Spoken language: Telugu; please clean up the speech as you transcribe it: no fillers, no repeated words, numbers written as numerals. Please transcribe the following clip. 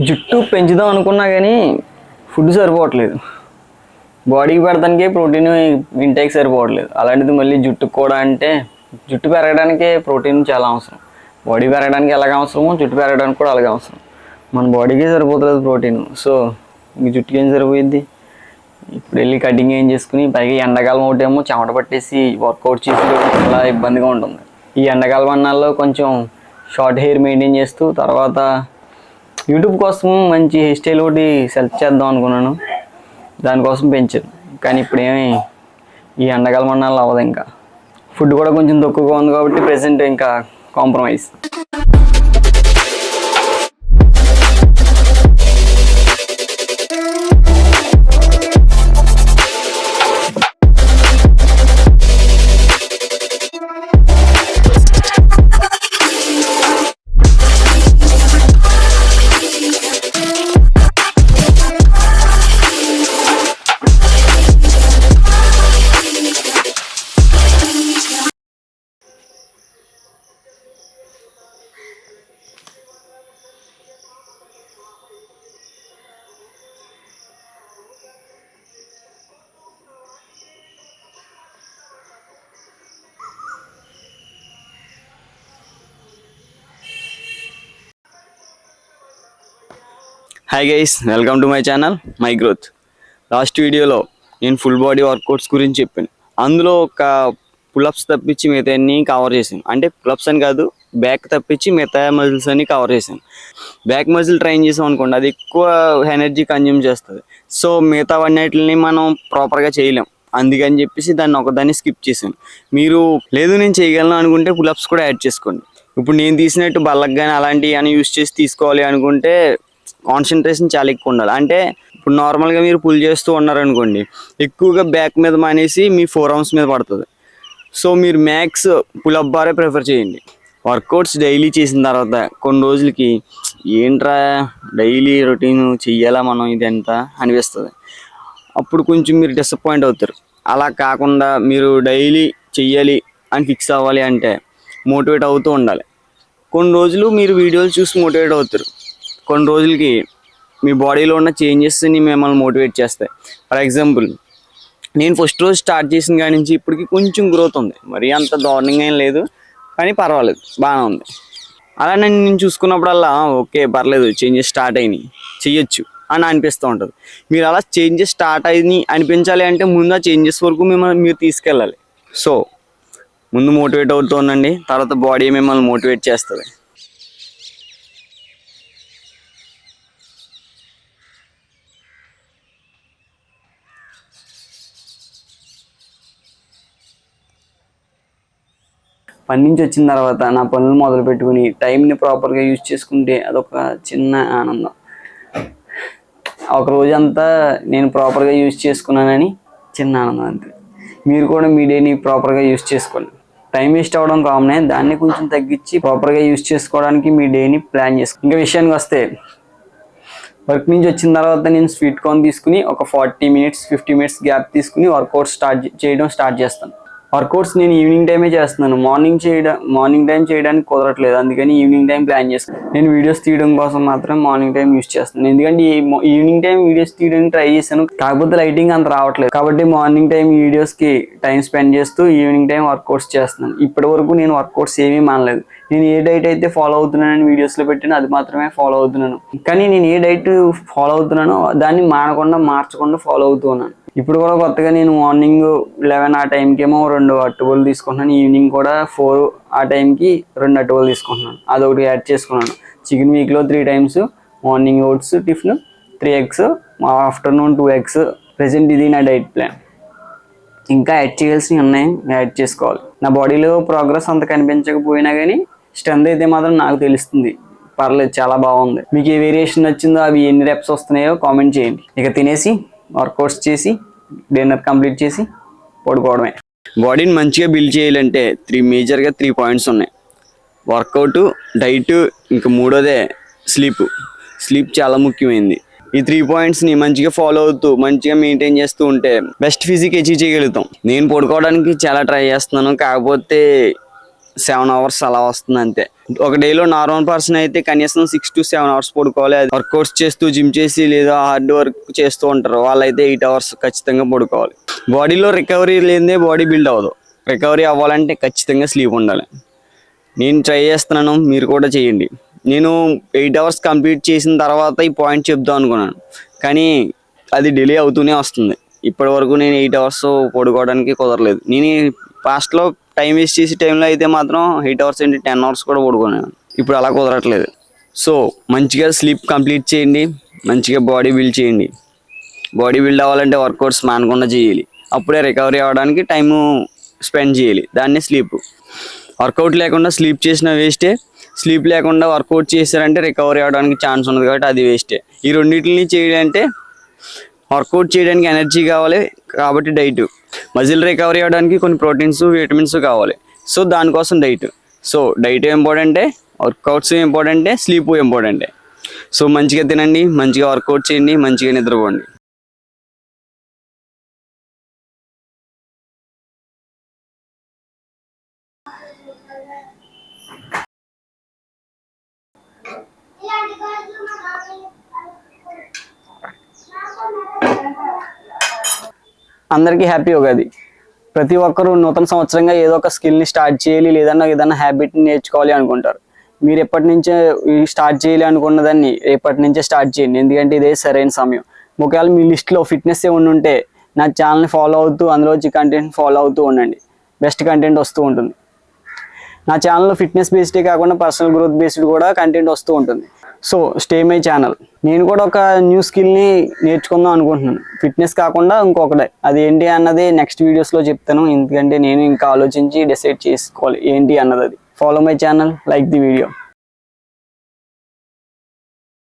జుట్టు పెంచుదాం అనుకున్నా కానీ ఫుడ్ సరిపోవట్లేదు. బాడీకి పెడతానికే ప్రోటీన్ ఇంటేక్ సరిపోవట్లేదు. అలాంటిది మళ్ళీ జుట్టుకు కూడా అంటే జుట్టు పెరగడానికే ప్రోటీన్ చాలా అవసరం. బాడీ పెరగడానికి ఎలాగ అవసరమో జుట్టు పెరగడానికి కూడా అలాగే అవసరం. మన బాడీకే సరిపోతుంది ప్రోటీన్. సో ఇంక జుట్టుకి ఏం సరిపోయింది? ఇప్పుడు వెళ్ళి కటింగ్ ఏం చేసుకుని పైగా ఎండాకాలం ఒకటేమో చెమట పట్టేసి వర్కౌట్ చేసి చాలా ఇబ్బందిగా ఉంటుంది. ఈ ఎండాకాలం అన్నాల్లో కొంచెం షార్ట్ హెయిర్ మెయింటైన్ చేస్తూ తర్వాత యూట్యూబ్ కోసం మంచి హెయిర్ స్టైల్ ఒకటి సెలెక్ట్ చేద్దాం అనుకున్నాను. దానికోసం పెంచాను. కానీ ఇప్పుడేమి ఈ ఎండాకాలం అన్నాళ్ళు అవ్వదు. ఇంకా ఫుడ్ కూడా కొంచెం తక్కువగా ఉంది కాబట్టి ప్రెసెంట్ ఇంకా compromise. Hi guys, welcome to my channel my growth. Last వీడియోలో నేను ఫుల్ బాడీ వర్కౌట్స్ గురించి చెప్పాను. అందులో ఒక పులప్స్ తప్పించి మిగతా అన్ని కవర్ చేశాను. అంటే పులప్స్ అని కాదు, బ్యాక్ తప్పించి మిగతా మజిల్స్ అన్ని కవర్ చేశాను. బ్యాక్ మజిల్ ట్రైన్ చేసాం అనుకోండి, అది ఎక్కువ ఎనర్జీ కన్జ్యూమ్ చేస్తుంది. సో మిగతా అన్నిటిని మనం ప్రాపర్గా చేయలేం. అందుకని చెప్పేసి దాన్ని ఒకదాన్ని స్కిప్ చేశాను. మీరు లేదు నేను చేయగలను అనుకుంటే పులప్స్ కూడా యాడ్ చేసుకోండి. ఇప్పుడు నేను తీసినట్టు బల్లకి కానీ అలాంటివి అని యూస్ చేసి తీసుకోవాలి అనుకుంటే కాన్సన్ట్రేషన్ చాలా ఎక్కువ ఉండాలి. అంటే ఇప్పుడు నార్మల్గా మీరు పుల్ చేస్తూ ఉన్నారనుకోండి, ఎక్కువగా బ్యాక్ మీద మానేసి మీ ఫోర్ ఆర్మ్స్ మీద పడుతుంది. సో మీరు మ్యాక్స్ పుల్అప్ బారే ప్రిఫర్ చేయండి. వర్కౌట్స్ డైలీ చేసిన తర్వాత కొన్ని రోజులకి ఏంట్రా డైలీ రొటీన్ చెయ్యాలా మనం ఇదంతా అనిపిస్తుంది. అప్పుడు కొంచెం మీరు డిసప్పాయింట్ అవుతారు. అలా కాకుండా మీరు డైలీ చెయ్యాలి అని ఫిక్స్ అవ్వాలి అంటే మోటివేట్ అవుతూ ఉండాలి. కొన్ని రోజులు మీరు వీడియోలు చూసి మోటివేట్ అవుతారు. కొన్ని రోజులకి మీ బాడీలో ఉన్న చేంజెస్ని మిమ్మల్ని మోటివేట్ చేస్తాయి. ఫర్ ఎగ్జాంపుల్, నేను ఫస్ట్ రోజు స్టార్ట్ చేసిన కాడి నుంచి ఇప్పటికి కొంచెం గ్రోత్ ఉంది. మరీ అంత దారుణంగా ఏం లేదు, కానీ పర్వాలేదు, బాగానే ఉంది. అలా నేను చూసుకున్నప్పుడల్లా ఓకే పర్లేదు, చేంజెస్ స్టార్ట్ అయినాయి, చెయ్యొచ్చు అని అనిపిస్తూ ఉంటుంది. మీరు అలా చేంజెస్ స్టార్ట్ అయినాయి అనిపించాలి అంటే ముందు ఆ చేంజెస్ వరకు మిమ్మల్ని మీరు తీసుకెళ్ళాలి. సో ముందు మోటివేట్ అవుతూ ఉండండి, తర్వాత బాడీ మిమ్మల్ని మోటివేట్ చేస్తుంది. పని నుంచి వచ్చిన తర్వాత నా పనులు మొదలు పెట్టుకుని టైంని ప్రాపర్గా యూజ్ చేసుకుంటే అదొక చిన్న ఆనందం. ఒక రోజంతా నేను ప్రాపర్గా యూజ్ చేసుకున్నానని చిన్న ఆనందం అంతే. మీరు కూడా మీ డేని ప్రాపర్గా యూజ్ చేసుకోండి. టైం వేస్ట్ అవ్వడం కామనే, దాన్ని కొంచెం తగ్గించి ప్రాపర్గా యూజ్ చేసుకోవడానికి మీ డేని ప్లాన్ చేసుకోండి. ఇంకా విషయానికి వస్తే, వర్క్ నుంచి వచ్చిన తర్వాత నేను స్వీట్ కార్న్ తీసుకుని ఒక 40 minutes 50 minutes గ్యాప్ తీసుకుని వర్కౌట్ స్టార్ట్ చేస్తాను. వర్కౌట్స్ నేను ఈవినింగ్ టైమే చేస్తున్నాను. మార్నింగ్ టైం చేయడానికి కుదరట్లేదు. అందుకని ఈవినింగ్ టైం ప్లాన్ చేసుకున్నాను. నేను వీడియోస్ తీయడం కోసం మాత్రం మార్నింగ్ టైం యూజ్ చేస్తున్నాను. ఎందుకంటే ఈవినింగ్ టైం వీడియోస్ తీయడానికి ట్రై చేశాను, కాకపోతే లైటింగ్ అంత రావట్లేదు. కాబట్టి మార్నింగ్ టైం వీడియోస్కి టైం స్పెండ్ చేస్తూ ఈవినింగ్ టైం వర్కౌట్స్ చేస్తున్నాను. ఇప్పటి వరకు నేను వర్కౌట్స్ ఏమీ మానలేదు. నేను ఏ డైట్ అయితే ఫాలో అవుతున్నానని వీడియోస్లో పెట్టినా అది మాత్రమే ఫాలో అవుతున్నాను. కానీ నేను ఏ డైట్ ఫాలో అవుతున్నానో దాన్ని మార్చకుండా ఫాలో అవుతూ ఉన్నాను. ఇప్పుడు కూడా కొత్తగా నేను మార్నింగ్ 11 ఆ టైంకేమో 2 అరటిపళ్ళు తీసుకుంటున్నాను. ఈవినింగ్ కూడా 4 ఆ టైంకి 2 అరటిపళ్ళు తీసుకుంటున్నాను. అదొకటి యాడ్ చేసుకున్నాను. చికెన్ వీక్లో 3 times, morning oats tiffin, 3 eggs, afternoon 2 eggs. Present ఇది నా డైట్ ప్లాన్. ఇంకా యాడ్ చేయాల్సినవి ఉన్నాయి, యాడ్ చేసుకోవాలి. నా బాడీలో ప్రోగ్రెస్ అంత కనిపించకపోయినా కానీ స్ట్రెంత్ అయితే మాత్రం నాకు తెలుస్తుంది. పర్లేదు, చాలా బాగుంది. మీకు ఏ వేరియేషన్ నచ్చిందో, అవి ఎన్ని రెప్స్ వస్తున్నాయో కామెంట్ చేయండి. ఇక తినేసి వర్కౌట్స్ చేసి డిన్నర్ కంప్లీట్ చేసి పడుకోవడమే. బాడీని మంచిగా బిల్డ్ చేయాలంటే మేజర్గా 3 points ఉన్నాయి. వర్కౌట్, డైట్, ఇంకా మూడోదే స్లీప్ చాలా ముఖ్యమైనది. ఈ 3 pointsని మంచిగా ఫాలో అవుతూ మంచిగా మెయింటైన్ చేస్తూ ఉంటే బెస్ట్ ఫిజిక్ అచీవ్ చేయగలుగుతాం. నేను పడుకోవడానికి చాలా ట్రై చేస్తున్నాను, కాకపోతే 7 అవర్స్ అలా వస్తుంది అంతే. ఒక డేలో నార్మల్ పర్సన్ అయితే కనీసం 6 to 7 అవర్స్ పడుకోవాలి. వర్కౌట్స్ చేస్తూ జిమ్ చేసి లేదా హార్డ్ వర్క్ చేస్తూ ఉంటారు, వాళ్ళైతే 8 అవర్స్ ఖచ్చితంగా పడుకోవాలి. బాడీలో రికవరీ లేనిదే బాడీ బిల్డ్ అవ్వదు. రికవరీ అవ్వాలంటే ఖచ్చితంగా స్లీప్ ఉండాలి. నేను ట్రై చేస్తున్నాను, మీరు కూడా చేయండి. నేను 8 అవర్స్ కంప్లీట్ చేసిన తర్వాత ఈ పాయింట్ చెప్దాం అనుకున్నాను, కానీ అది డిలే అవుతూనే వస్తుంది. ఇప్పటి వరకు నేను 8 అవర్స్ పడుకోవడానికి కుదరలేదు. నేను పాస్ట్లో టైం వేస్ట్ చేసే టైంలో అయితే మాత్రం 8 అవర్స్ ఏంటి 10 అవర్స్ కూడా పడుకున్నాను. ఇప్పుడు అలా కుదరట్లేదు. సో మంచిగా స్లీప్ కంప్లీట్ చేయండి, మంచిగా బాడీ బిల్డ్ చేయండి. బాడీ బిల్డ్ అవ్వాలంటే వర్కౌట్స్ మానకుండా చేయాలి. అప్పుడే రికవరీ అవ్వడానికి టైము స్పెండ్ చేయాలి. దాన్ని స్లీప్. వర్కౌట్ లేకుండా స్లీప్ చేసిన వేస్టే, స్లీప్ లేకుండా వర్కౌట్ చేశారంటే రికవరీ అవ్వడానికి ఛాన్స్ ఉంది కాబట్టి అది వేస్టే. ఈ రెండింటిని చేయాలంటే వర్కౌట్ చేయడానికి ఎనర్జీ కావాలి కాబట్టి డైట్, మజిల్ రికవరీ అవ్వడానికి కొన్ని ప్రోటీన్స్ విటమిన్స్ కావాలి. సో దానికోసం డైట్. సో డైట్ ఇంపార్టెంటే, వర్కౌట్స్ ఇంపార్టెంటే, స్లీప్ ఇంపార్టెంటే. సో మంచిగా తినండి, మంచిగా వర్కౌట్ చేయండి, మంచిగా నిద్రపోండి. అందరికీ హ్యాపీ ఉగాది. ప్రతి ఒక్కరూ నూతన సంవత్సరంగా ఏదో ఒక స్కిల్ని స్టార్ట్ చేయాలి, ఏదైనా హ్యాబిట్ని నేర్చుకోవాలి అనుకుంటారు. మీరు ఎప్పటి నుంచే స్టార్ట్ చేయాలి అనుకున్న దాన్ని రేపటి నుంచే స్టార్ట్ చేయండి, ఎందుకంటే ఇదే సరైన సమయం. ఒకవేళ మీ లిస్ట్లో ఫిట్నెస్ ఉండి ఉంటే నా ఛానల్ని ఫాలో అవుతూ అందులో వచ్చి కంటెంట్ ఫాలో అవుతూ ఉండండి. బెస్ట్ కంటెంట్ వస్తూ ఉంటుంది. నా ఛానల్లో ఫిట్నెస్ బేస్డే కాకుండా పర్సనల్ గ్రోత్ బేస్డ్ కూడా కంటెంట్ వస్తూ ఉంటుంది. So stay my channel. నేను కూడా ఒక న్యూ స్కిల్ని నేర్చుకుందాం అనుకుంటున్నాను, ఫిట్నెస్ కాకుండా ఇంకొకటి. అది ఏంటి అన్నది నెక్స్ట్ వీడియోస్లో చెప్తాను, ఎందుకంటే నేను ఇంకా ఆలోచించి డిసైడ్ చేసుకోవాలి ఏంటి అన్నది. అది follow my channel, like the video.